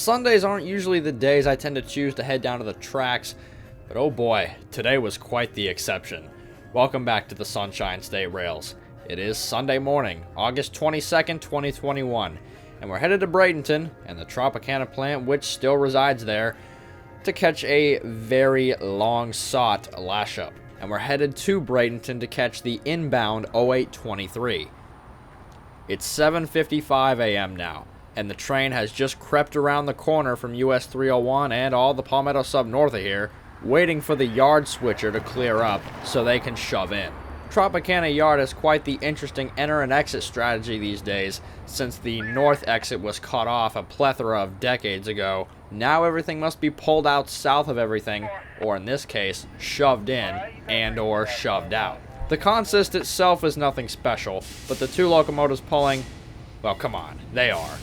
Sundays aren't usually the days I tend to choose to head down to the tracks, but oh boy, today was quite the exception. Welcome back to the Sunshine State Rails. It is Sunday morning, August 22nd, 2021, and we're headed to Bradenton and the Tropicana plant, which still resides there, to catch a very long-sought lash-up. And we're headed to Bradenton to catch the inbound 0823. It's 7:55 a.m. now, and the train has just crept around the corner from US 301 and all the Palmetto sub north of here, waiting for the yard switcher to clear up so they can shove in. Tropicana Yard has quite the interesting enter and exit strategy these days, since the north exit was cut off a plethora of decades ago. Now everything must be pulled out south of everything, or in this case, shoved in and or shoved out. The consist itself is nothing special, but the two locomotives pulling, well, come on, they are.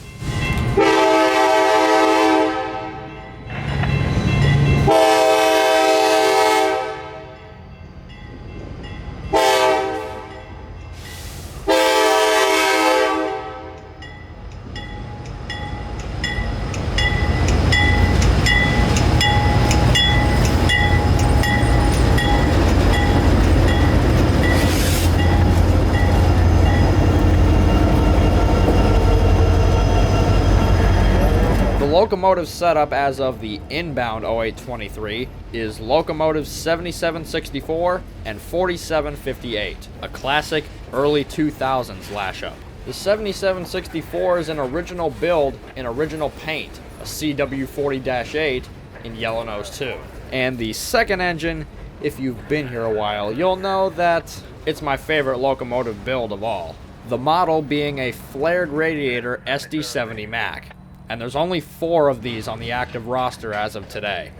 Locomotive setup as of the inbound 0823 is Locomotive 7764 and 4758, a classic early 2000s lash-up. The 7764 is an original build in original paint, a CW40-8 in yellow nose 2. And the second engine, if you've been here a while, you'll know that it's my favorite locomotive build of all. The model being a flared radiator SD70 Mac. And there's only 4 of these on the active roster as of today.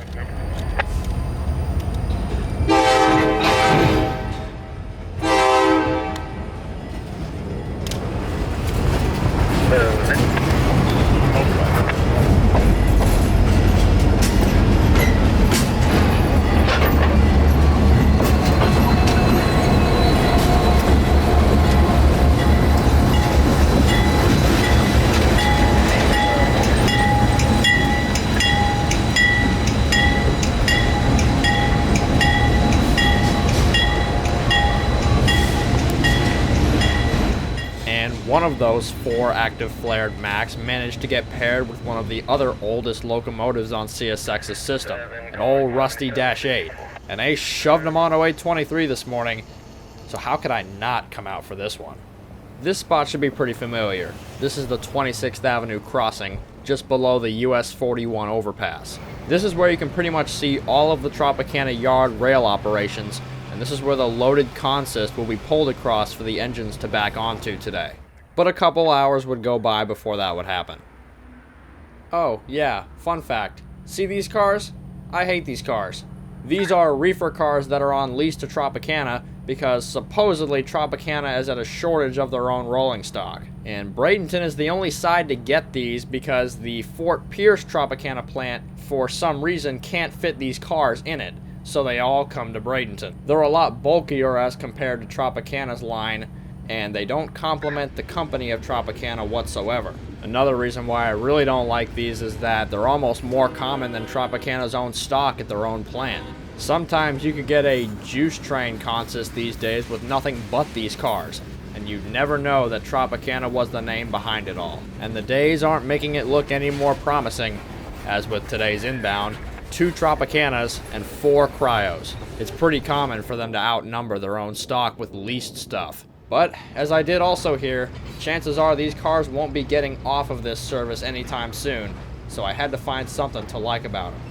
One of those 4 active flared Macs managed to get paired with one of the other oldest locomotives on CSX's system, an old rusty -8, and they shoved them on 0823 this morning, so how could I not come out for this one? This spot should be pretty familiar. This is the 26th Avenue crossing, just below the US 41 overpass. This is where you can pretty much see all of the Tropicana Yard rail operations, and this is where the loaded consist will be pulled across for the engines to back onto today. But a couple hours would go by before that would happen. Oh, yeah, fun fact. See these cars? I hate these cars. These are reefer cars that are on lease to Tropicana because supposedly Tropicana is at a shortage of their own rolling stock. And Bradenton is the only side to get these because the Fort Pierce Tropicana plant, for some reason, can't fit these cars in it, so they all come to Bradenton. They're a lot bulkier as compared to Tropicana's line, and they don't complement the company of Tropicana whatsoever. Another reason why I really don't like these is that they're almost more common than Tropicana's own stock at their own plant. Sometimes you could get a juice train consist these days with nothing but these cars, and you'd never know that Tropicana was the name behind it all. And the days aren't making it look any more promising, as with today's inbound, 2 Tropicanas and 4 Cryos. It's pretty common for them to outnumber their own stock with leased stuff. But, as I did also hear, chances are these cars won't be getting off of this service anytime soon, so I had to find something to like about them.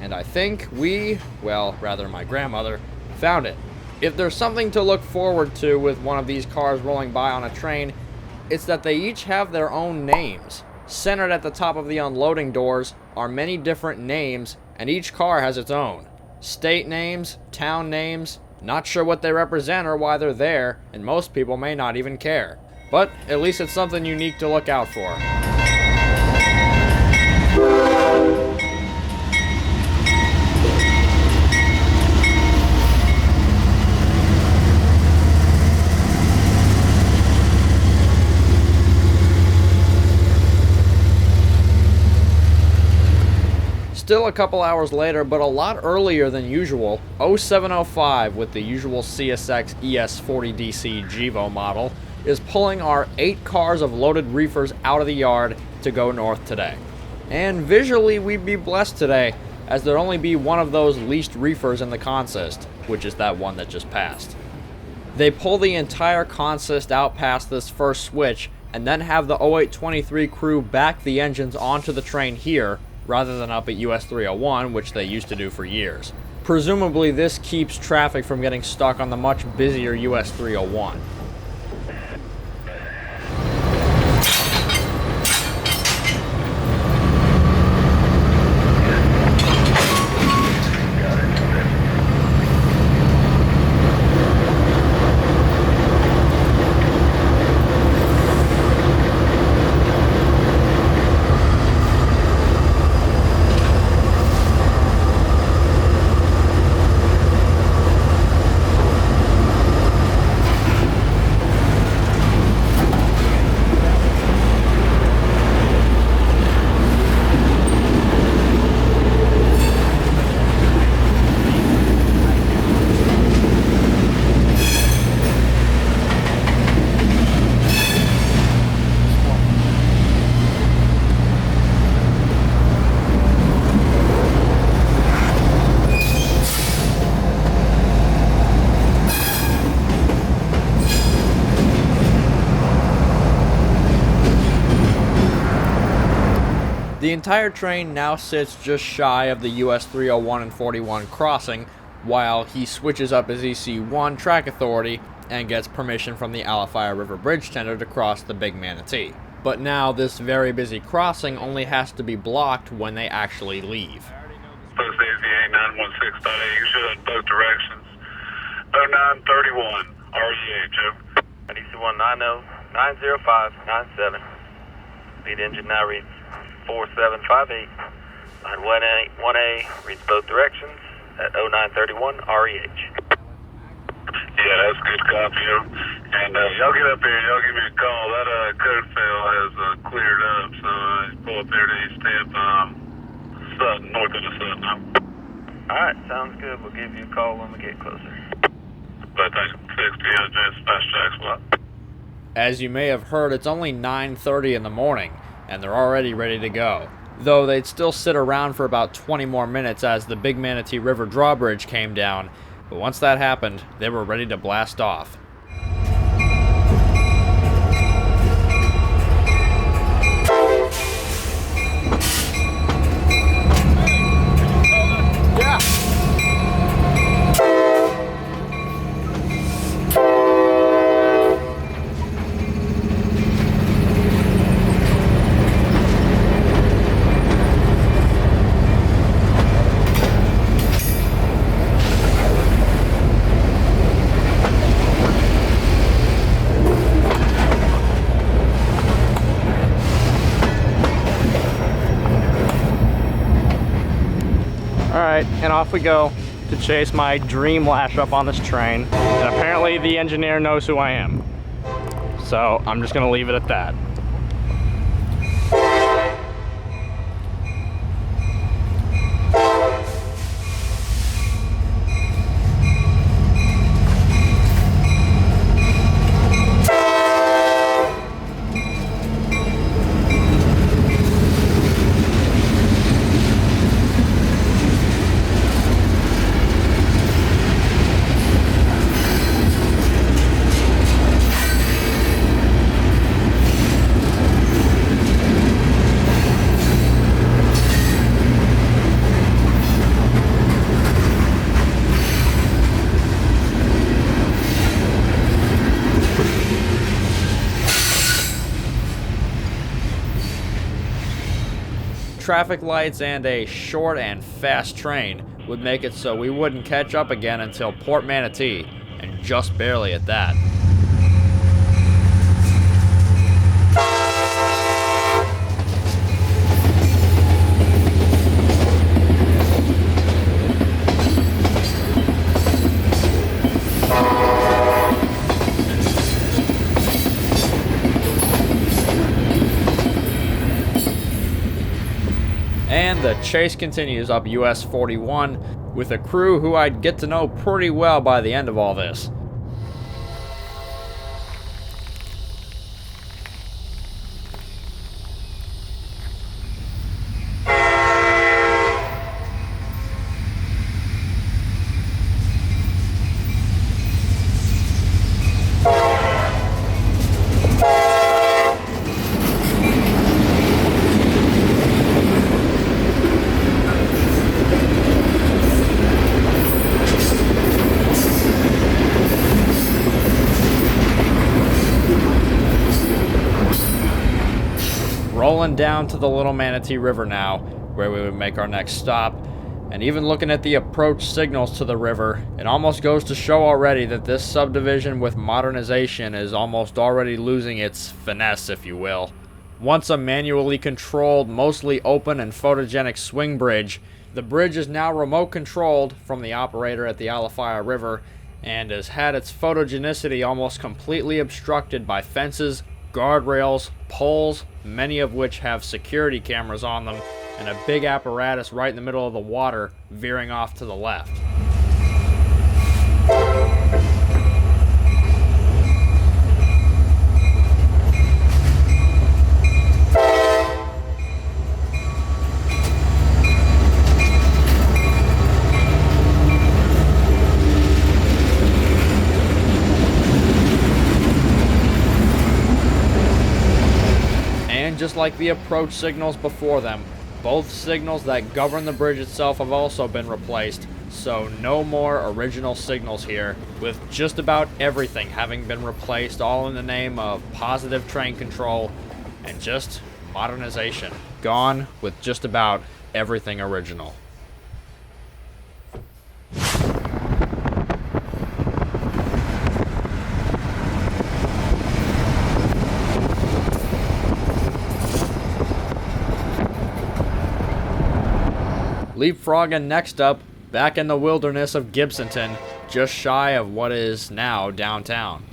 And I think my grandmother, found it. If there's something to look forward to with one of these cars rolling by on a train, it's that they each have their own names. Centered at the top of the unloading doors are many different names, and each car has its own. State names, town names. Not sure what they represent or why they're there, and most people may not even care. But at least it's something unique to look out for. Still a couple hours later, but a lot earlier than usual, 0705 with the usual CSX ES40DC GEVO model is pulling our 8 cars of loaded reefers out of the yard to go north today. And visually we'd be blessed today, as there'd only be one of those leased reefers in the consist, which is that one that just passed. They pull the entire consist out past this first switch, and then have the 0823 crew back the engines onto the train here, rather than up at US 301, which they used to do for years. Presumably this keeps traffic from getting stuck on the much busier US 301. The entire train now sits just shy of the US 301 and 41 crossing, while he switches up his EC1 track authority and gets permission from the Alafaya River Bridge tender to cross the Big Manatee. But now this very busy crossing only has to be blocked when they actually leave. Post AVA 916.8, you should have both directions. 0931, REH, over. DC190, 90597. Speed engine now reads 4758. Line 1A reads both directions at 0931 REH. Yeah, that's good copy, yo. And y'all get up here, y'all give me a call. That code fail has cleared up, so pull up there to East Tip, Sutton, north of the Sutton. Alright, sounds good. We'll give you a call when we get closer. But thanks, 60 dispatch jack spot. As you may have heard, it's only 9:30 in the morning, and they're already ready to go. Though they'd still sit around for about 20 more minutes as the Big Manatee River drawbridge came down, but once that happened, they were ready to blast off. Alright, and off we go to chase my dream lash up on this train. And apparently the engineer knows who I am. So I'm just gonna leave it at that. Traffic lights and a short and fast train would make it so we wouldn't catch up again until Port Manatee, and just barely at that. And And the chase continues up US 41 with a crew who I'd get to know pretty well by the end of all this. Rolling down to the Little Manatee River now, where we would make our next stop, and even looking at the approach signals to the river, it almost goes to show already that this subdivision with modernization is almost already losing its finesse, if you will. Once a manually controlled, mostly open and photogenic swing bridge, the bridge is now remote controlled from the operator at the Alafaya River and has had its photogenicity almost completely obstructed by fences, guardrails, poles, many of which have security cameras on them, and a big apparatus right in the middle of the water veering off to the left. Just like the approach signals before them, both signals that govern the bridge itself have also been replaced, so no more original signals here, with just about everything having been replaced, all in the name of positive train control and just modernization. Gone with just about everything original. Leapfrogging next up, back in the wilderness of Gibsonton, just shy of what is now downtown.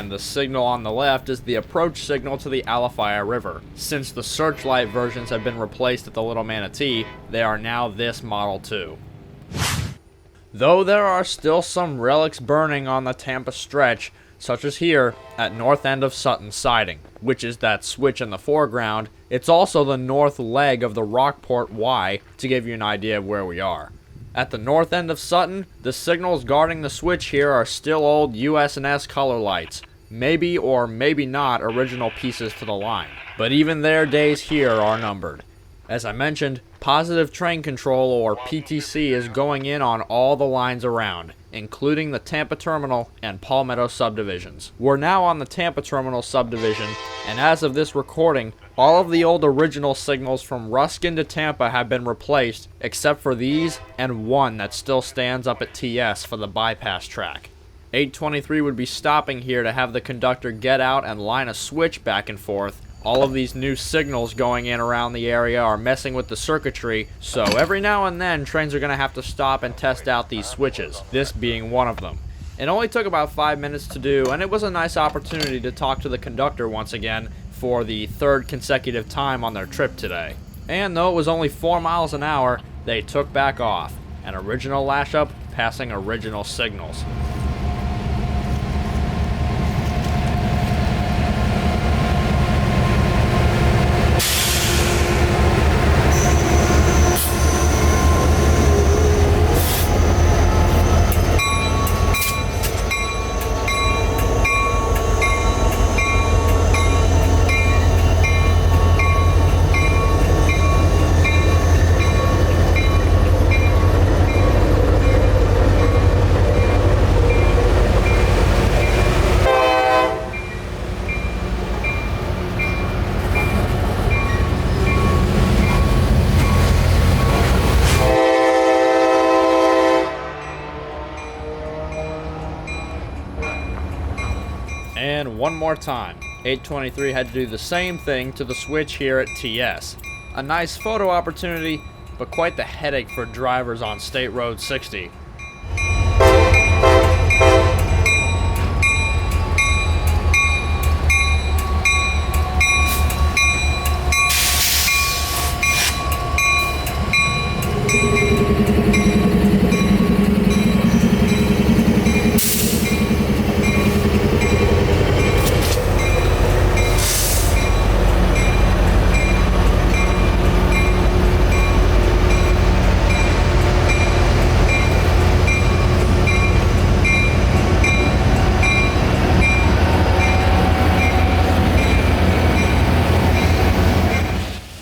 The signal on the left is the approach signal to the Alafaya River. Since the searchlight versions have been replaced at the Little Manatee, they are now this model too. Though there are still some relics burning on the Tampa stretch, such as here at north end of Sutton siding, which is that switch in the foreground. It's also the north leg of the Rockport Y, to give you an idea of where we are. At the north end of Sutton, the signals guarding the switch here are still old US&S color lights. Maybe or maybe not original pieces to the line, but even their days here are numbered. As I mentioned, positive train control or PTC is going in on all the lines around, including the Tampa Terminal and Palmetto subdivisions. We're now on the Tampa Terminal subdivision, and as of this recording, all of the old original signals from Ruskin to Tampa have been replaced, except for these and one that still stands up at TS for the bypass track. 823 would be stopping here to have the conductor get out and line a switch back and forth. All of these new signals going in around the area are messing with the circuitry, so every now and then trains are going to have to stop and test out these switches, this being one of them. It only took about 5 minutes to do, and it was a nice opportunity to talk to the conductor once again for the third consecutive time on their trip today. And though it was only 4 miles an hour, they took back off, an original lash-up passing original signals. one more time, 823 had to do the same thing to the switch here at TS. A nice photo opportunity, but quite the headache for drivers on State Road 60.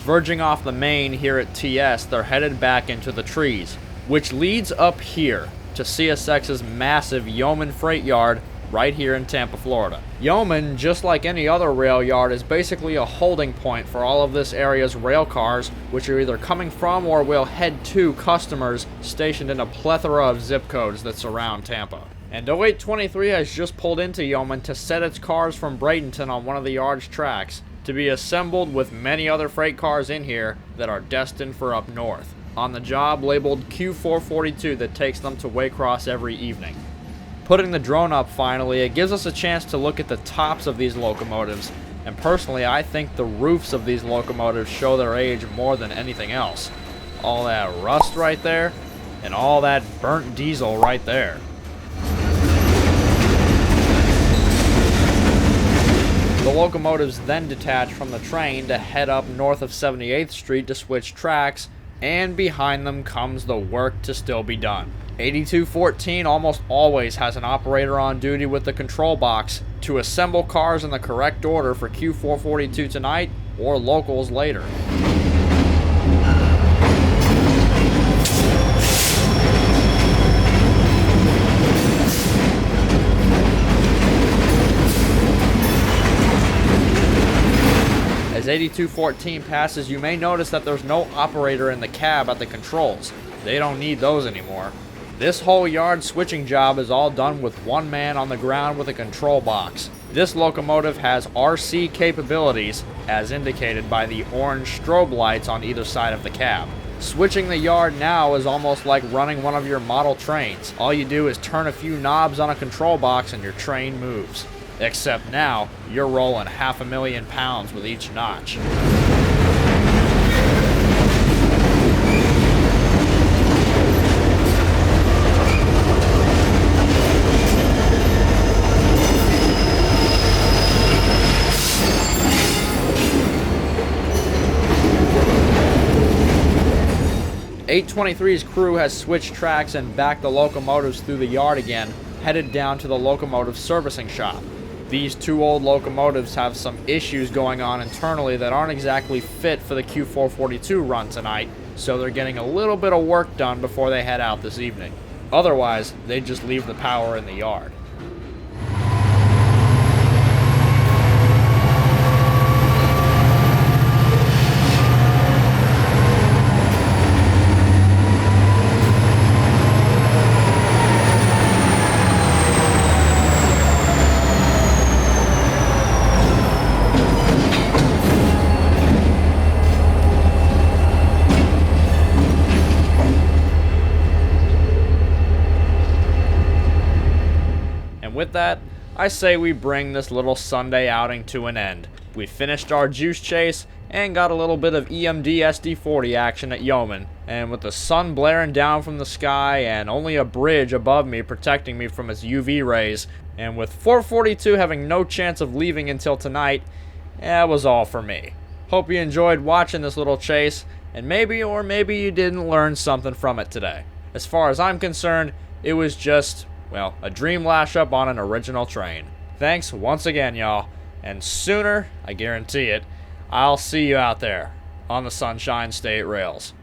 Verging off the main here at TS, they're headed back into the trees, which leads up here to CSX's massive Yeoman freight yard right here in Tampa, Florida. Yeoman, just like any other rail yard, is basically a holding point for all of this area's rail cars, which are either coming from or will head to customers stationed in a plethora of zip codes that surround Tampa. And 0823 has just pulled into Yeoman to set its cars from Bradenton on one of the yard's tracks, to be assembled with many other freight cars in here that are destined for up north, on the job labeled Q442 that takes them to Waycross every evening. Putting the drone up finally, it gives us a chance to look at the tops of these locomotives, and personally I think the roofs of these locomotives show their age more than anything else. All that rust right there, and all that burnt diesel right there. The locomotives then detach from the train to head up north of 78th Street to switch tracks, and behind them comes the work to still be done. 8214 almost always has an operator on duty with the control box to assemble cars in the correct order for Q442 tonight or locals later. As 8214 passes, you may notice that there's no operator in the cab at the controls. They don't need those anymore. This whole yard switching job is all done with one man on the ground with a control box. This locomotive has RC capabilities, as indicated by the orange strobe lights on either side of the cab. Switching the yard now is almost like running one of your model trains. All you do is turn a few knobs on a control box and your train moves. Except now, you're rolling 500,000 pounds with each notch. .823's crew has switched tracks and backed the locomotives through the yard again, headed down to the locomotive servicing shop. These two old locomotives have some issues going on internally that aren't exactly fit for the Q442 run tonight, so they're getting a little bit of work done before they head out this evening. Otherwise, they just leave the power in the yard. With that, I say we bring this little Sunday outing to an end. We finished our juice chase and got a little bit of EMD SD40 action at Yeoman, and with the sun blaring down from the sky and only a bridge above me protecting me from its UV rays, and with 442 having no chance of leaving until tonight, that was all for me. Hope you enjoyed watching this little chase, and maybe you didn't learn something from it today. As far as I'm concerned, it was just, well, a dream lash up on an original train. Thanks once again, y'all. And sooner, I guarantee it, I'll see you out there on the Sunshine State Rails.